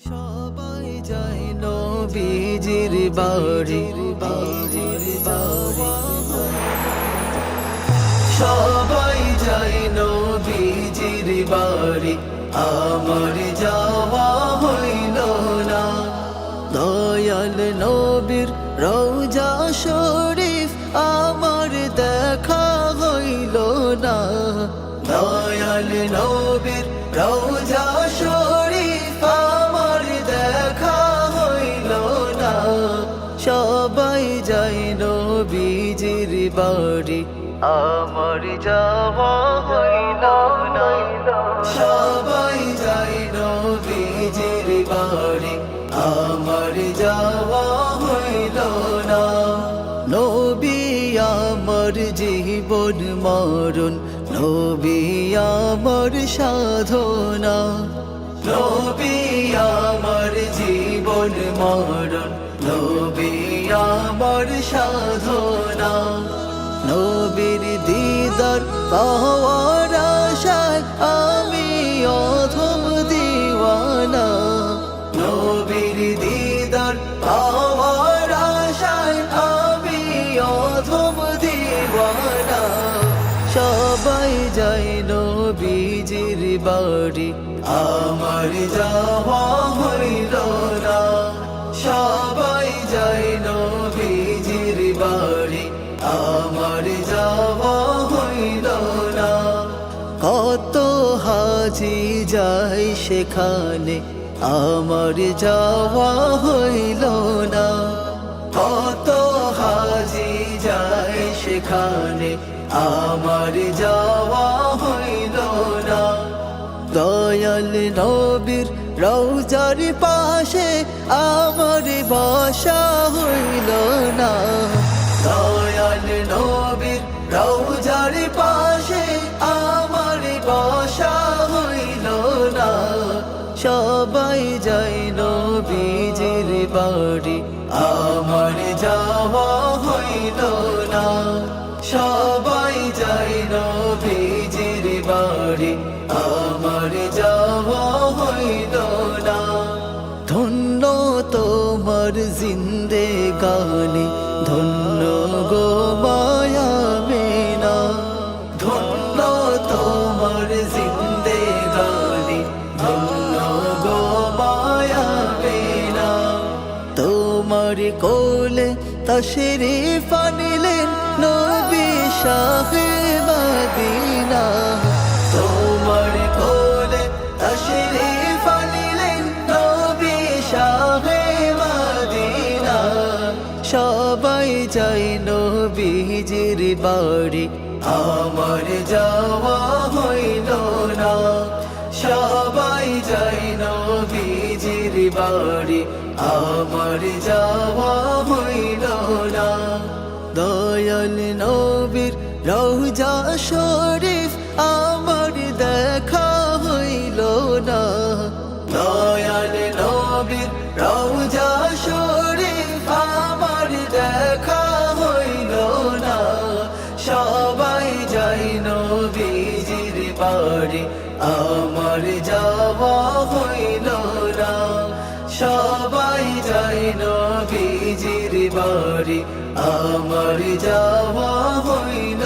সবাই যায় নবীজির বাড়ি, সবাই যায় নবীজির বাড়ি, আমার যাওয়া হইল না। দয়াল নবীর রওজা শরীফ আমার দেখা হইল না। দয়াল নবীর রওজা শরীফ আমার দেখা হইল না। সবাই যায় নবীজির বাড়ি, আমার যাওয়া হইল না। সবাই যায় নবীজির বাড়ি, আমার যাওয়া হইল না। নবী আমার জীবন মরণ, নবী আমার সাধনা। নবী আমার জীবন মরণ, নবী আমার সাধনা। নবীর দিদার পাওয়ার আশায় আমি অধম দিওয়ানা। নবীর দিদার পাওয়ার আশায় আমি অধম দিওয়ানা। সবাই যায় নবীজির বাড়ি, আমার যাওয়া হইল না। সবাই যায় নবীজির বাড়ি, আমার যাওয়া হইল না। কত হাজি যায় সেখানে, আমার যাওয়া হইল না। কত হাজি যায় সেখানে, আমার যাওয়া হইল না। দয়াল নবীর রওজার পাশে আমার বসা হইল না। দয়াল নবীর রওজার পাশে আমার বসা হইল না। সবাই যায় নবীজির বাড়ি, আমার যাওয়া হইল না। সবাই যায় নবীজির বাড়ি, আমার যাওয়া হইল না। ধন্য তোমার জিন্দেগানি, ধন্য গো মায়া মেনা। ধন্য তোমার জিন্দেগানি, ধন্য গো মায়া মেনা। তোমার কোলে তশরিফ আনিলেন নবী শাহে মদিনা। তোমার কোলে তশরিফ আনিলেন নবী শাহে মদিনা। সবাই যায় নবীজির বাড়ি, আমার যাওয়া হইল না। সবাই যায় নবীজির বাড়ি, আমার যাওয়া হইল না। দয়াল নবীর রওজা শরীফ আমার দেখা হইল না। দয়াল নবীর রওজা শরীফ আমার দেখা হইল না। সবাই যায় নবীজির বাড়ি, আমার যাওয়া হইল না। সবাই যায় নবীজির বাড়ি, আমার যাওয়া হইল